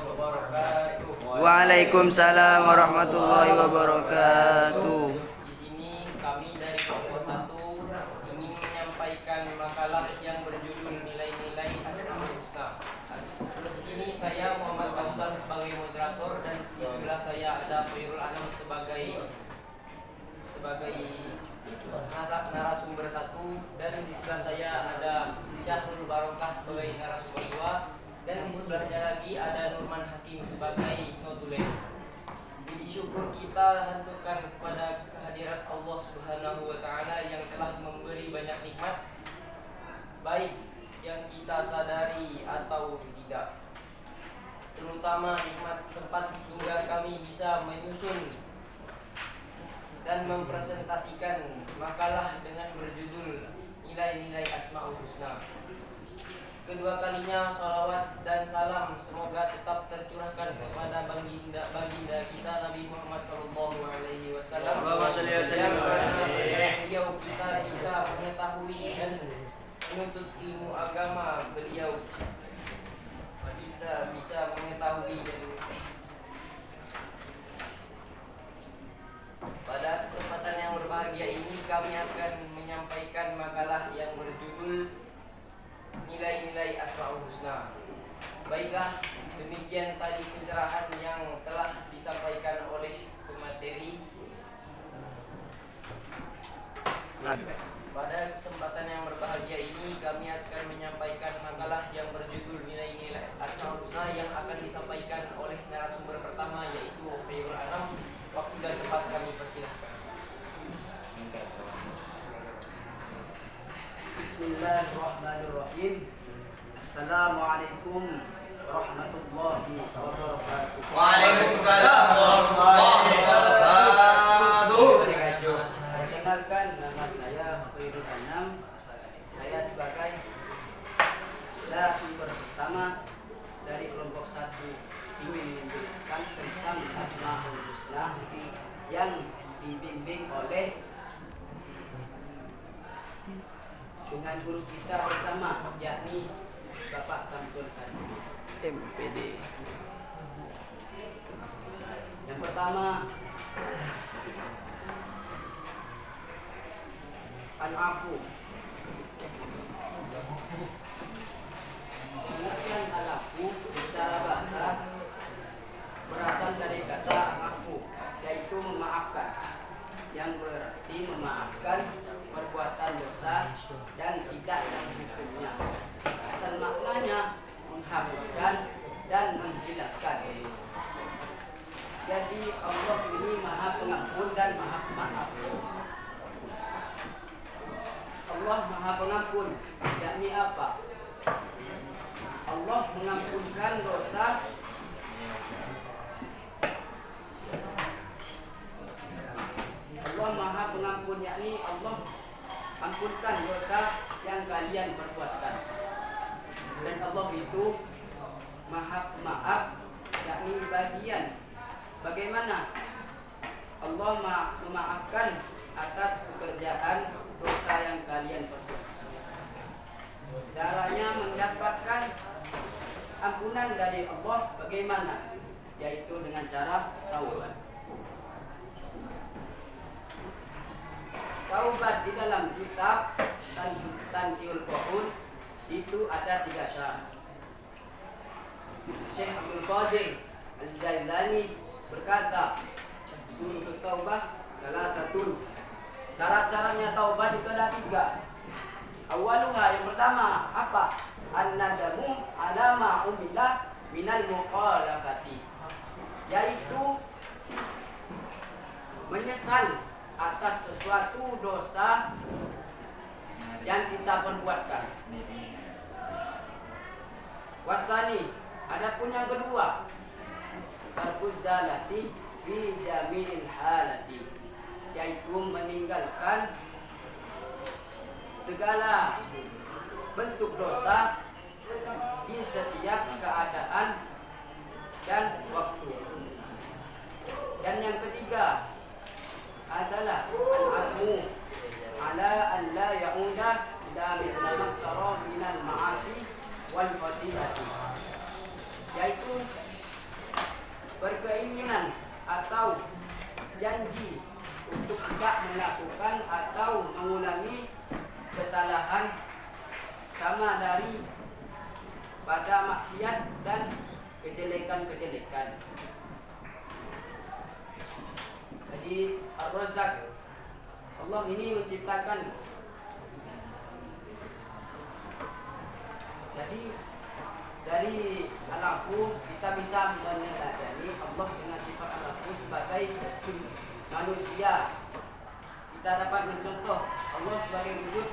wabarakatuh. Waalaikumsalam warahmatullahi wabarakatuh. Di sini kami dari kelompok 1 ingin menyampaikan makalah yang berjudul nilai-nilai Asmaul Husna. Di sini saya Muhammad Fauzan sebagai moderator dan di sebelah saya ada Khairul Anam sebagai narasumber 1 dan di sebelah saya ada Syahrul Barokah sebagai narasumber 2 dan di sebelahnya lagi ada Nurman Hakim sebagai notulen. Puji syukur kita haturkan kepada kehadirat Allah Subhanahu wa taala yang telah memberi banyak nikmat baik yang kita sadari atau tidak. Terutama nikmat sempat hingga kami bisa menyusun dan mempresentasikan makalah dengan berjudul Nilai-nilai Asmaul Husna. Kedua kalinya salawat dan salam semoga tetap tercurahkan kepada baginda kita Nabi Muhammad SAW. Yang karena beliau kita bisa mengetahui dan menuntut ilmu agama, beliau kita bisa mengetahui dan pada kesempatan yang berbahagia ini kami akan menyampaikan makalah yang berjudul Nilai-nilai Asmaul Husna. Baiklah, demikian tadi pencerahan yang telah disampaikan oleh pemateri. Pada kesempatan yang berbahagia ini kami akan menyampaikan makalah yang berjudul Nilai-nilai Asmaul Husna yang akan disampaikan oleh narasumber pertama yaitu Khairul Anam. Waktu dan tempat kami persilahkan. Bismillahirrahmanirrahim. Assalamualaikum warahmatullahi wabarakatuh. Waalaikumsalam warahmatullahi wabarakatuh. Perkenalkan, nama saya Khairul Anam. Saya sebagai narasumber pertama dari kelompok 1 ingin menjelaskan tentang Asmaul Husna yang dibimbing oleh dengan guru kita bersama yakni Bapak Samsul Karimi MPD. Yang pertama, Al-Afu. Pengertian Al-Afu secara bahasa berasal dari kata afu, yaitu memaafkan, yang berarti memaafkan perbuatan dosa dan tidak menghukumnya. Asal maknanya menghapuskan dan menghilangkan. Jadi Allah ini Maha Pengampun dan Maha Pemaaf. Allah Maha Pengampun, yakni apa? Allah mengampunkan dosa Allah Maha Pengampun, yakni Allah ampunkan dosa yang kalian perbuatkan. Dan Allah itu Maha Pemaaf, yakni bagian bagaimana Allah memaafkan atas pekerjaan dosa yang kalian perbuat. Caranya mendapatkan ampunan dari Allah bagaimana? Yaitu dengan cara taubat. Taubat di dalam kitab Tanqiul Qaul itu ada 3 syarat. Syekh Abdul Qadir Al-Jailani berkata, suruh taubah salah satu syarat-syaratnya taubat itu ada 3. Awaluha, yang pertama apa? An-nadamu ala ma umila minal mukhalafati, yaitu menyesal atas sesuatu dosa yang kita perbuatkan. Wasani, adapun yang kedua, tarkuz zalati fi jamil halati, yaitu meninggalkan segala bentuk dosa di setiap keadaan dan waktu. Dan yang ketiga adalah al-azmu ala an la ya'uda ila mithla ma tara minal ma'asi wal fadilati, yaitu berjanji untuk tidak melakukan atau mengulangi kesalahan sama dari pada maksiat dan kejelekan-kejelekan. Jadi Ar-Razzaq, Allah ini menciptakan. Jadi dari Al-Afu kita bisa meneladani Allah dengan sifat Al-Afu sebagai satu manusia. Kita dapat mencontoh Allah sebagai wujud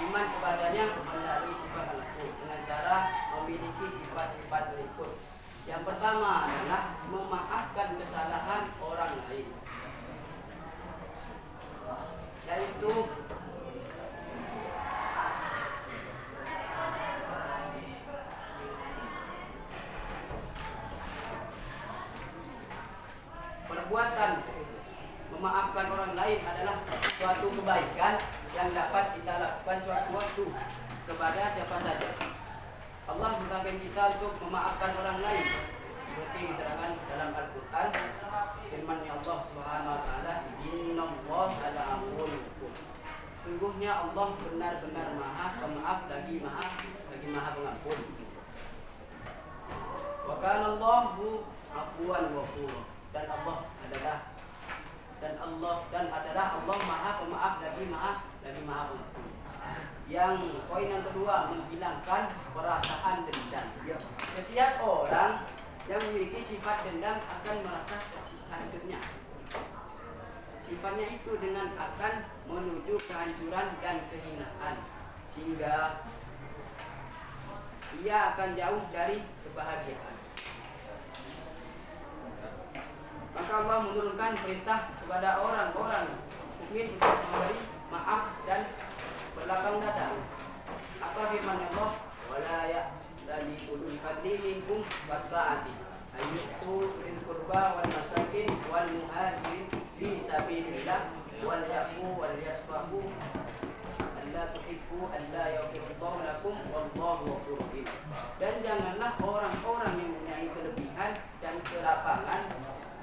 iman kepadanya melalui sifat Al-Afu dengan cara memiliki sifat-sifat berikut. Yang pertama adalah memaafkan kesalahan orang lain, yaitu perbuatan memaafkan orang lain adalah suatu kebaikan yang dapat kita lakukan suatu waktu kepada siapa saja. Allah memerintahkan kita untuk memaafkan orang lain seperti diterangkan dalam Al-Quran, firman Allah Subhanahu wa taala, "Innallaha la'afuwwun ghafur." Sungguhnya Allah benar-benar Maha Pemaaf lagi Maha Pengampun. Wa kana Allahu 'afuwan ghafura. Dan adalah Allah Maha Pemaaf lagi Maha Pengampun. Yang poin yang kedua, menghilangkan perasaan dendam. Setiap orang yang memiliki sifat dendam akan merasa tersisa hidupnya. Sifatnya itu dengan akan menuju kehancuran dan kehinaan, sehingga ia akan jauh dari kebahagiaan. Maka Allah menurunkan perintah kepada orang-orang mukmin untuk memberi maaf dan berlapang dada. Apa firman Allah? Wala ya'tali ulul fadli minkum wasa'ati ayyutu lil qurba wal masakin wal muhajirin fi sabilillah wal yafu wal yasfahu alla tuhibbu alla yaghfirullahu lakum wallahu ghafurur rahim. Dan janganlah orang-orang yang mempunyai kelebihan dan kelapangan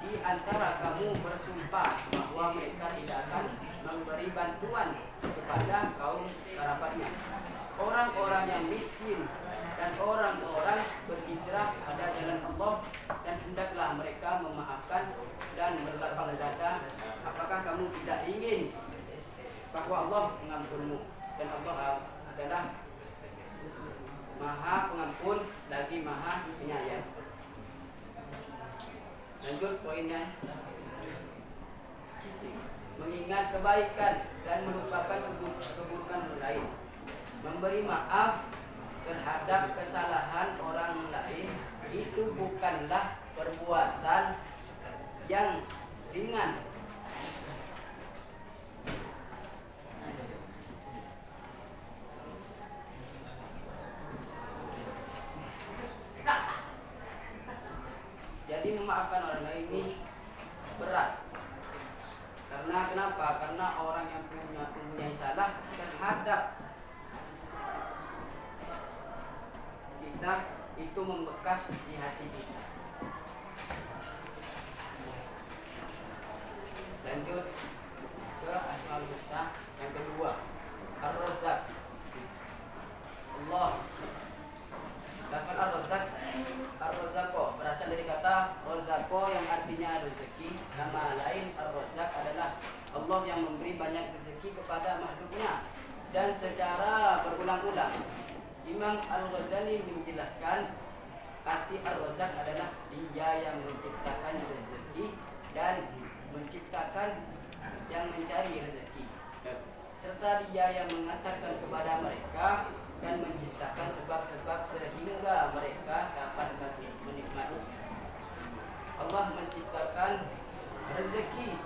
di antara kamu bersumpah bahwa mereka tidak akan memberi bantuan kepada kaum kerabatnya, orang-orang yang miskin dan orang-orang berhijrah pada jalan Allah, dan hendaklah mereka memaafkan dan berlapang dada. Apakah kamu tidak ingin bahwa Allah mengampunmu, dan Allah adalah Maha Pengampun lagi Maha Penyayang. Lanjut poinnya, mengingat kebaikan dan melupakan keburukan lain. Memberi maaf terhadap kesalahan orang lain itu bukanlah perbuatan yang ringan. Jadi memaafkan orang lain ini berat. Karena kenapa? Karena orang yang mempunyai salah terhadap kita itu membekas di hati kita. Lanjut ke Asmaul Husna yang kedua, Ar-Razzaq. Allah. Lafal Ar-Razzaq, Ar-Razzaqo berasal dari kata Razzaqo yang artinya rezeki. Nama lain Ar-Razzaq adalah Allah yang memberi banyak rezeki kepada makhluknya, dan secara berulang-ulang. Imam Al-Ghazali menjelaskan arti Ar-Razzaq adalah Dia yang menciptakan rezeki dan menciptakan yang mencari rezeki, serta Dia yang mengantarkan kepada mereka dan menciptakan sebab-sebab sehingga mereka dapat menikmati. Allah menciptakan rezeki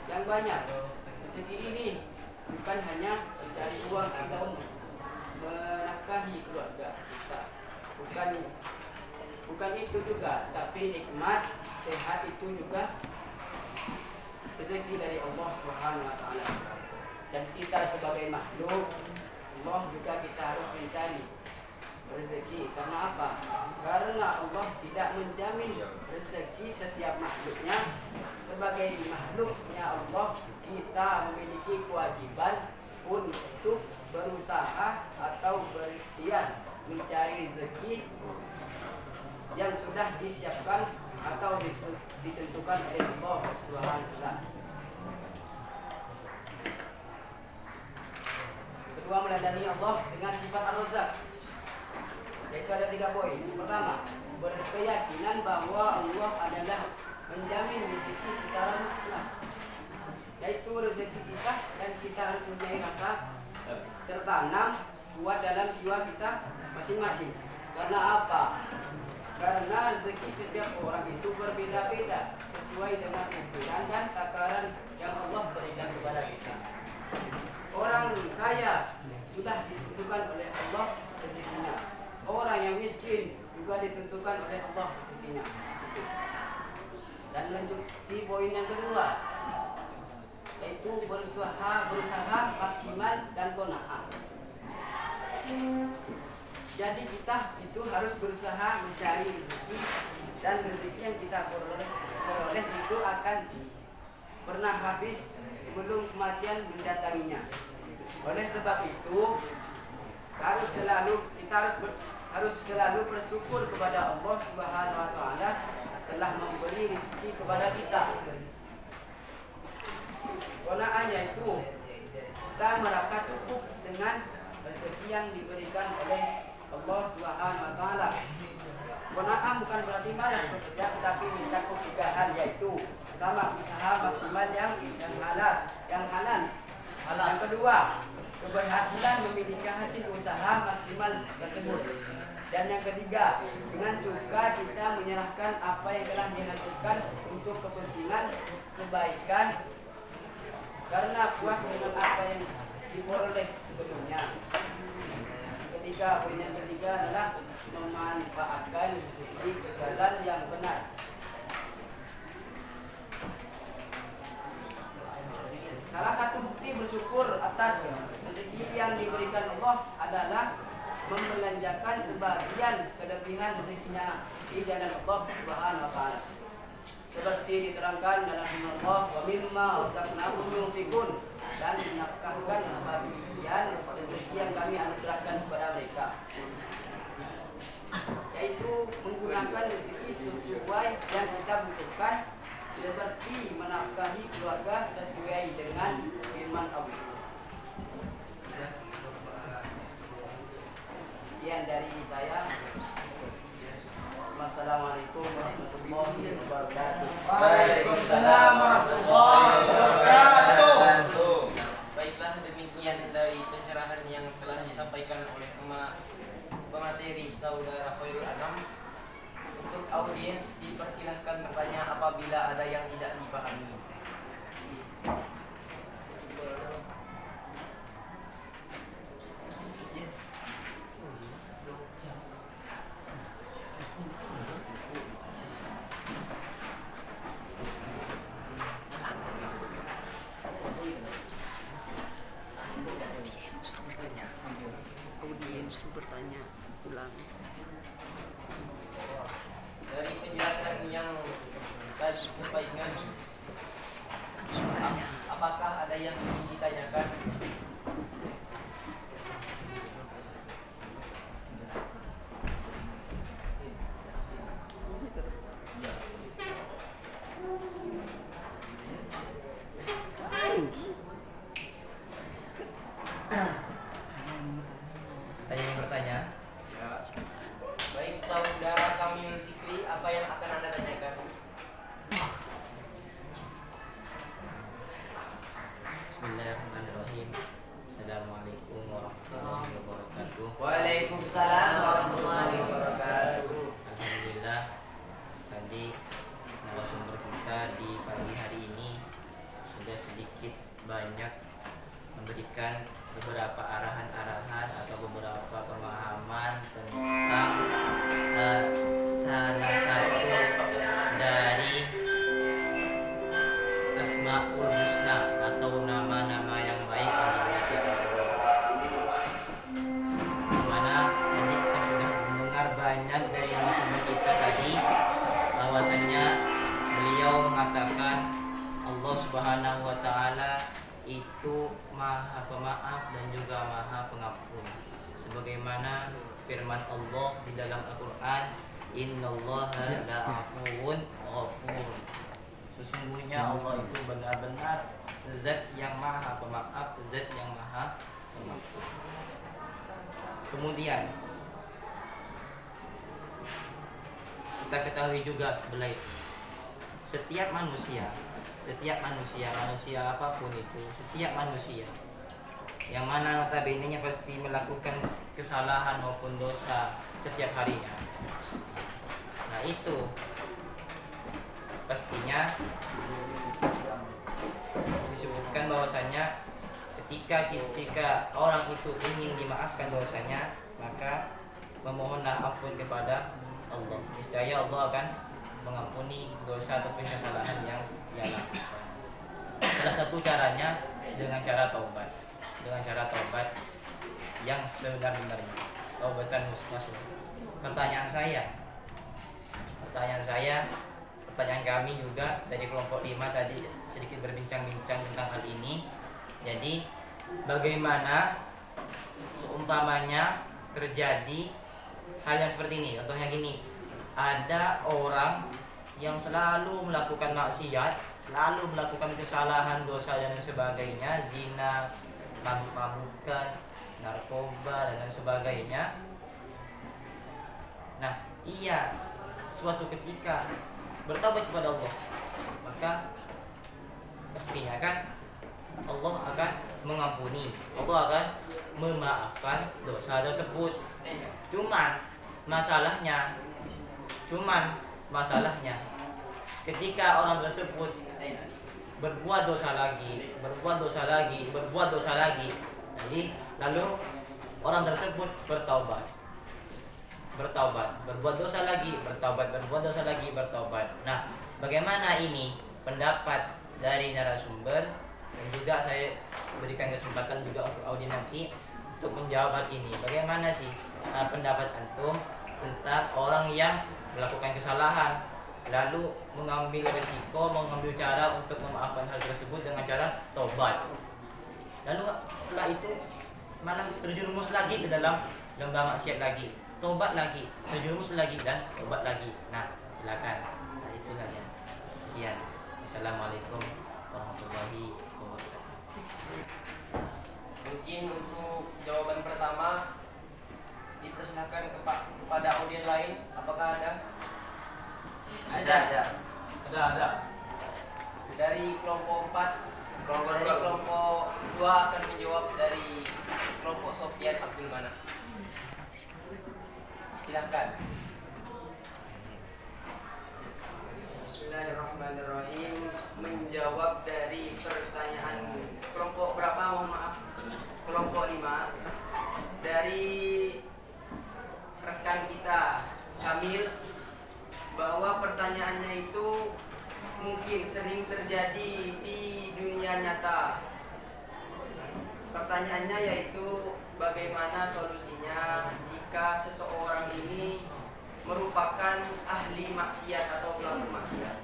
yang banyak. Rezeki ini bukan hanya mencari uang atau menafkahi keluarga kita. Bukan itu juga, tapi nikmat sehat itu juga rezeki dari Allah Subhanahu wa taala. Dan kita sebagai makhluk Allah juga kita harus mencari rezeki. Karena apa? Karena Allah tidak menjamin rezeki setiap makhluknya sebagai makhluknya Allah, kita memiliki kewajiban untuk berusaha atau berikhtiar mencari rezeki yang sudah disiapkan atau ditentukan oleh Allah Subhanahu wa taala. Kedua, meladani Allah dengan sifat Ar-Razzaq, yaitu ada 3 poin. Pertama, berkeyakinan bahwa Allah adalah menjamin rezeki secara mutlak, yaitu rezeki kita, dan kita harus mempunyai rasa tertanam kuat dalam jiwa kita masing-masing. Karena apa? Karena rezeki setiap orang itu berbeda-beda sesuai dengan ukuran dan takaran yang Allah berikan kepada kita. Orang kaya sudah ditentukan oleh Allah rezekinya. Orang yang miskin juga ditentukan oleh Allah rezekinya. Dan lanjut di poin yang kedua, yaitu berusaha maksimal dan qanaah. Jadi kita itu harus berusaha mencari rezeki, dan rezeki yang kita peroleh itu akan pernah habis sebelum kematian mendatanginya. Oleh sebab itu harus selalu bersyukur kepada Allah Subhanahu wa taala telah memberi rezeki kepada kita. Qanaahnya itu kita merasa cukup dengan rezeki yang diberikan oleh Allah Subhanahu wa taala. Qanaah bukan berarti malas bekerja, tetapi mencakup 3 hal, yaitu pertama, usaha maksimal yang halal. Yang kedua, keberhasilan memiliki hasil usaha maksimal tersebut. Dan yang ketiga, dengan suka kita menyerahkan apa yang telah dihasilkan untuk kepentingan kebaikan karena puas dengan apa yang diperoleh sebelumnya. Poin yang ketiga adalah memanfaatkan rezeki ke jalan yang benar. Salah satu bukti bersyukur atas rezeki yang diberikan Allah adalah membelanjakan sebagian kelebihan rezekinya di jalan Allah Subhanahu wa taala. Seperti diterangkan dalam firman Allah, "Wa mimma razaqnahum yunfiqun," dan menafkahkan sebagian rezeki yang kami anugerahkan kepada mereka, yaitu menggunakan rezeki sesuai yang kita butuhkan, seperti menafkahi keluarga sesuai dengan firman Allah. Sekian dari saya. Wassalamualaikum warahmatullahi wabarakatuh. Waalaikumsalam warahmatullahi wabarakatuh. Baiklah, demikian dari pencerahan yang telah disampaikan oleh pemateri Saudara Khairul Anam. Untuk audiens dipersilahkan bertanya apabila ada yang tidak dipahami. Audiens bertanya ulang. Dari penjelasan yang tadi disampaikan, apakah ada yang ingin ditanyakan? Saya yang bertanya. Baik, Saudara Kamil Fikri, apa yang akan Anda tanyakan? Bismillahirrahmanirrahim. Assalamualaikum warahmatullahi wabarakatuh. Waalaikumsalam warahmatullahi wabarakatuh. Alhamdulillah, tadi narasumber kita di pagi hari ini sudah sedikit banyak memberikan beberapa arahan-arahan atau beberapa pemahaman tentang salah satu dari Asmaul Husna atau nama-nama yang baik yang dimiliki Allah. Dimana tadi kita sudah mendengar banyak dari narasumber kita tadi, bahwasannya beliau mengatakan Allah Subhanahu wa taala itu Maha Pemaaf dan juga Maha Pengampun. Sebagaimana firman Allah di dalam Al-Qur'an, "Innallaha la'afuwun ghafur." Sesungguhnya Allah itu benar-benar zat yang Maha Pemaaf, zat yang Maha Pengampun. Kemudian kita ketahui juga sebelah itu, setiap manusia apapun itu, setiap manusia yang mana notabene-nya pasti melakukan kesalahan maupun dosa setiap harinya. Nah itu pastinya disebutkan bahwasanya ketika orang itu ingin dimaafkan dosanya, maka memohonlah ampun kepada Allah. Niscaya Allah akan mengampuni dosa ataupun kesalahan yang dia lakukan. Salah satu caranya dengan cara taubat. Dengan cara taubat yang sebenar-benarnya. Taubatan nasuh. Pertanyaan kami juga dari kelompok 5 tadi sedikit berbincang-bincang tentang hal ini. Jadi bagaimana seumpamanya terjadi hal yang seperti ini? Contohnya gini, ada orang yang selalu melakukan maksiat, selalu melakukan kesalahan, dosa dan sebagainya, zina, mabuk-mabukan, narkoba dan lain sebagainya. Nah, ia suatu ketika bertobat kepada Allah, maka pastinya kan Allah akan mengampuni, Allah akan memaafkan dosa tersebut. Cuman masalahnya ketika orang tersebut berbuat dosa lagi, jadi lalu orang tersebut bertaubat, berbuat dosa lagi, bertaubat. Nah, bagaimana ini pendapat dari narasumber, dan juga saya berikan kesempatan juga untuk audiens nanti untuk menjawab hal ini. Bagaimana sih pendapat antum tentang orang yang melakukan kesalahan lalu mengambil cara untuk memaafkan hal tersebut dengan cara tobat, lalu setelah itu malah terjerumus lagi ke dalam lembah maksiat lagi, tobat lagi, terjerumus lagi dan tobat lagi. Nah, silakan. Nah, itu saja. Sekian. Assalamualaikum warahmatullahi wabarakatuh. Mungkin untuk jawaban pertama dipersilakan kepada audiens lain. Apakah ada? Ada. Dari kelompok 4, dari kelompok 2 akan menjawab dari kelompok Sofyan Abdul Manaf. Silakan. Bismillahirrahmanirrahim. Menjawab dari pertanyaan kelompok berapa? Mohon maaf. Kelompok 5. Dari rekan kita Kamil, bahwa pertanyaannya itu mungkin sering terjadi di dunia nyata. Pertanyaannya yaitu bagaimana solusinya jika seseorang ini merupakan ahli maksiat atau pelaku maksiat.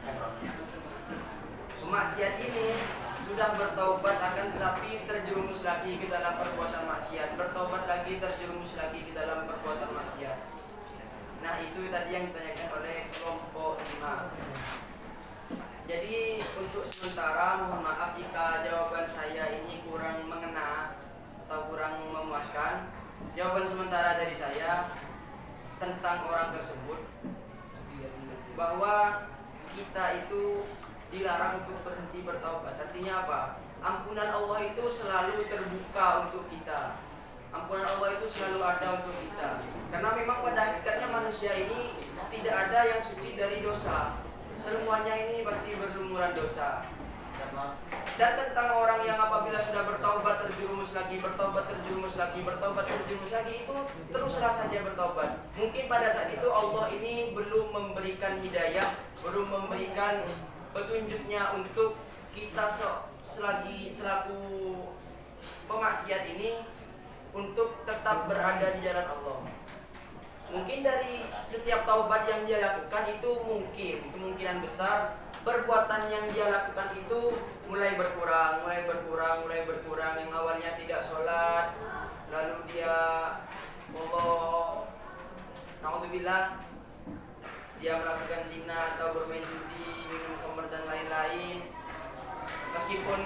Pemaksiat ini sudah bertaubat akan tetapi terjerumus lagi ke dalam perbuatan maksiat, bertaubat lagi terjerumus lagi ke dalam perbuatan maksiat. Nah, itu tadi yang ditanyakan oleh kelompok 5. Jadi untuk sementara mohon maaf jika jawaban saya ini kurang mengena atau kurang memuaskan. Jawaban sementara dari saya tentang orang tersebut, bahwa kita itu dilarang untuk berhenti bertaubat. Artinya apa? Ampunan Allah itu selalu terbuka untuk kita. Ampunan Allah itu selalu ada untuk kita. Karena memang pada hakikatnya manusia ini tidak ada yang suci dari dosa. Semuanya ini pasti berlumuran dosa. Dan tentang orang yang apabila sudah bertaubat terjerumus lagi, itu teruslah saja bertaubat. Mungkin pada saat itu Allah ini belum memberikan hidayah, belum memberikan petunjuknya untuk kita selaku pemaksiat ini untuk tetap berada di jalan Allah. Mungkin dari setiap taubat yang dia lakukan itu kemungkinan besar perbuatan yang dia lakukan itu mulai berkurang. Yang awalnya tidak sholat, lalu dia naudzubillah, dia melakukan zina atau bermain judi, minum khamr dan lain-lain. Meskipun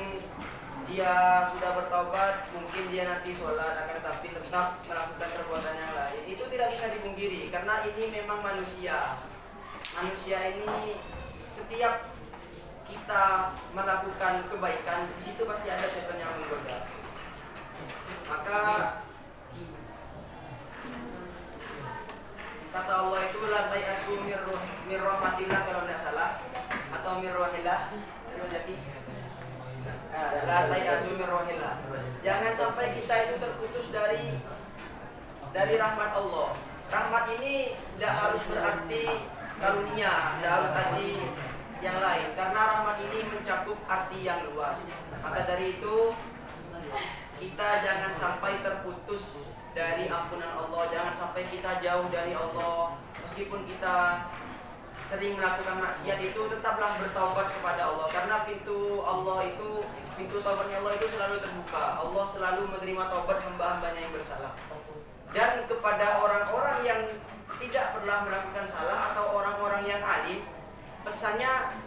dia sudah bertaubat, mungkin dia nanti sholat, akan tetapi tetap melakukan perbuatan yang lain. Itu tidak bisa dipungkiri, karena ini memang manusia. Manusia ini setiap kita melakukan kebaikan, di situ pasti ada setan yang menggoda. Maka kata Allah itu la tayasu mir rahmatillah kalau tidak salah, atau mir rahillah. La tayasu mir rahillah. Jangan sampai kita itu terputus dari rahmat Allah. Rahmat ini tidak harus berarti karunia, tidak harus arti yang lain, karena rahmat ini mencakup arti yang luas. Maka dari itu kita jangan sampai terputus dari ampunan Allah, jangan sampai kita jauh dari Allah. Meskipun kita sering melakukan maksiat itu, tetaplah bertaubat kepada Allah, karena pintu taubatnya Allah itu selalu terbuka. Allah selalu menerima taubat hamba-hambanya yang bersalah. Dan kepada orang-orang yang tidak pernah melakukan salah atau orang-orang yang alim, pesannya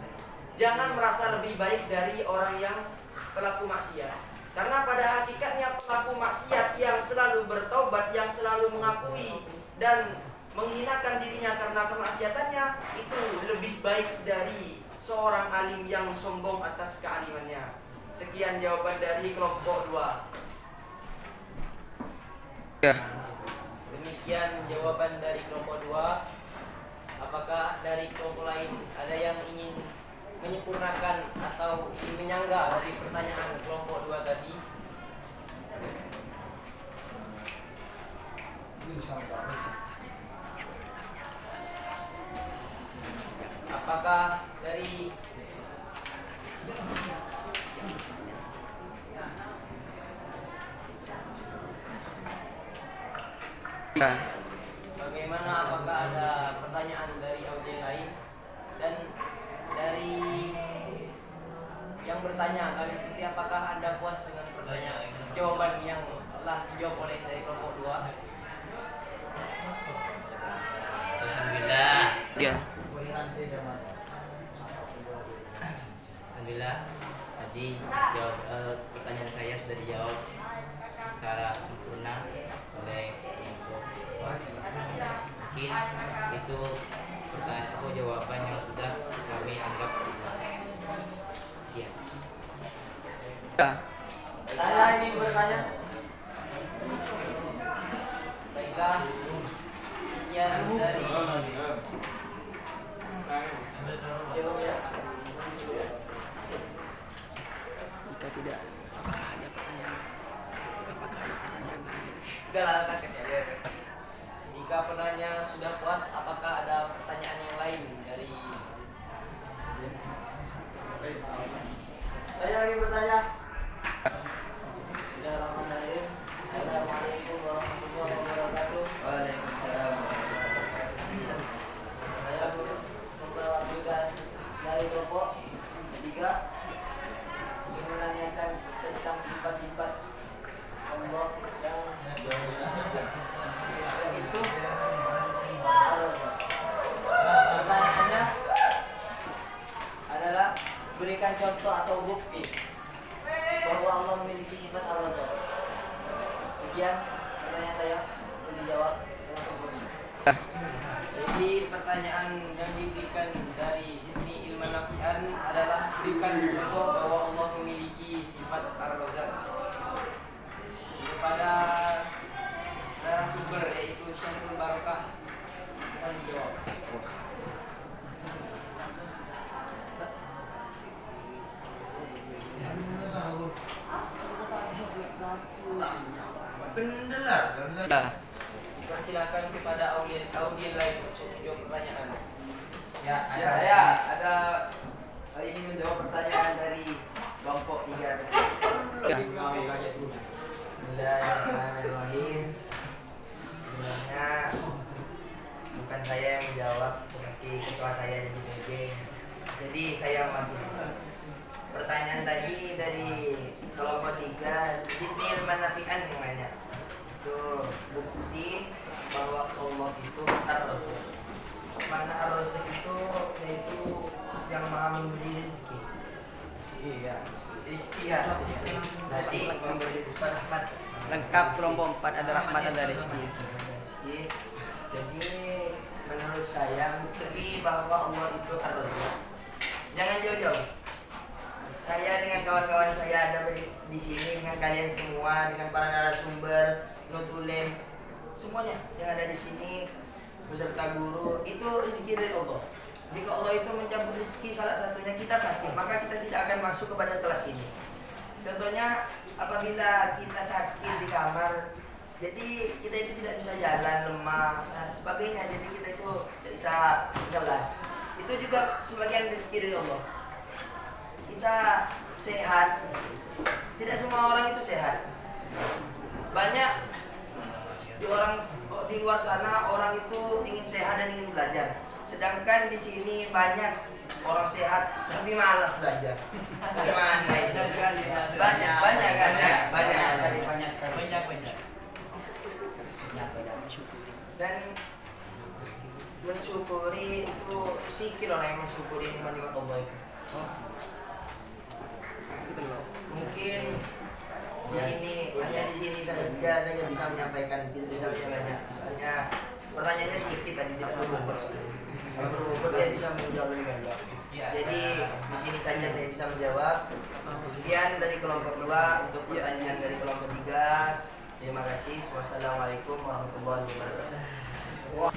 jangan merasa lebih baik dari orang yang pelaku maksiat. Karena pada hakikatnya pelaku maksiat yang selalu bertaubat, yang selalu mengakui dan menghinakan dirinya karena kemaksiatannya, itu lebih baik dari seorang alim yang sombong atas kealimannya. Sekian jawaban dari kelompok 2. Demikian jawaban dari kelompok 2. Apakah dari kelompok lain ada yang ingin menyempurnakan atau ingin menyangga dari pertanyaan kelompok 2 tadi? Apakah dari bagaimana, apakah ada pertanyaan dari audiens lain? Dan dari yang bertanya, kami Fikri, apakah Anda puas dengan pertanyaan jawaban yang telah dijawab oleh dari kelompok 2? Alhamdulillah. Ya. Alhamdulillah. Tadi pertanyaan saya sudah dijawab secara sempurna oleh mungkin itu pertanyaan atau jawaban yang sudah kami anggap siap. Saya ingin bertanya. Baiklah, sekian dari Jika tidak, apakah ada pertanyaan lain? Jika penanya sudah puas, apakah ada pertanyaan yang lain dari? Saya ingin bertanya. Bismillahirrahmanirrahim. Assalamualaikum warahmatullahi wabarakatuh. Waalaikumsalam. Saya membawa tugas dari kelompok 3 ingin menanyakan tentang sifat-sifat Allah yang itu pertanyaannya adalah berikan contoh atau bukti bahwa Allah memiliki sifat ar-Razzaq. Sekian pertanyaan saya, untuk dijawab dengan sempurna. Jadi pertanyaan yang diberikan dari Zidni Ilman Nafi'an adalah berikan contoh bahwa Allah memiliki sifat ar-Razzaq. Kepada narasumber yaitu Syahrul Barokah menjawab. Pendengar, nggak bisa. Dipersilakan kepada audien lain untuk menjawab pertanyaan. Ya, Saya ada ingin menjawab pertanyaan dari kelompok 3 Bismillahirrahmanirrahim. Sebenarnya bukan saya yang menjawab, tapi ketua saya jadi PG. Jadi saya mewakili. Pertanyaan tadi dari kelompok 3, Jibril Manafian yang nanya. Itu bukti bahwa Allah itu Ar-Razzaq. Mana Ar-Razzaq itu yaitu yang maha memberi rezeki. Rizki ya. Tadi memberi Ustaz Ahmad. Lengkap kelompok 4 ada rahmat ada rezeki. Rezeki. Jadi menurut saya bukti bahwa Allah itu Ar-Razzaq. Jangan jauh-jauh. Saya dengan kawan-kawan saya ada di sini dengan kalian semua, dengan para narasumber, notulen, semuanya yang ada di sini beserta guru itu rezeki dari Allah. Jika Allah itu mencabut rezeki salah satunya kita sakit, maka kita tidak akan masuk kepada kelas ini. Contohnya apabila kita sakit di kamar, jadi kita itu tidak bisa jalan, lemah, sebagainya. Jadi kita itu tidak bisa kelas. Itu juga sebagian rezeki dari Allah. Kita sehat, tidak semua orang itu sehat. Banyak di luar sana orang itu ingin sehat dan ingin belajar. Sedangkan di sini banyak orang sehat tapi malas belajar. Bagaimana itu? Banyak kan? Dan mensyukuri itu sikit orang yang mensyukuri nikmat-nikmat Allah itu. Mungkin hanya di sini saja saya bisa menyampaikan, tidak bisa banyak. Soalnya pertanyaannya sedikit tadi, tidak berbobot. Kalau berbobot saya bisa menjawab lebih banyak. Jadi di sini saja saya bisa menjawab. Sekian dari kelompok 2 untuk pertanyaan dari kelompok 3. Terima kasih. Wassalamualaikum warahmatullahi wabarakatuh.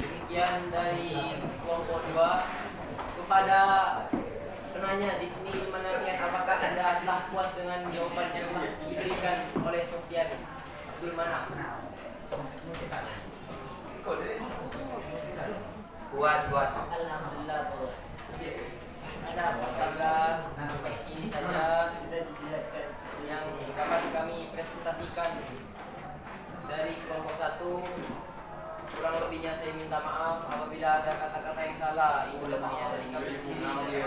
Demikian dari kelompok 2 kepada penanya Jibril Manafian, apakah Anda telah puas dengan jawaban yang telah diberikan oleh Sofyan Abdul Manaf? Puas. Alhamdulillah puas. Ada saja sampai sini saja sudah dijelaskan yang dapat kami presentasikan dari kelompok 1. Kurang lebihnya saya minta maaf apabila ada kata-kata yang salah. Ini datangnya dari kami sendiri.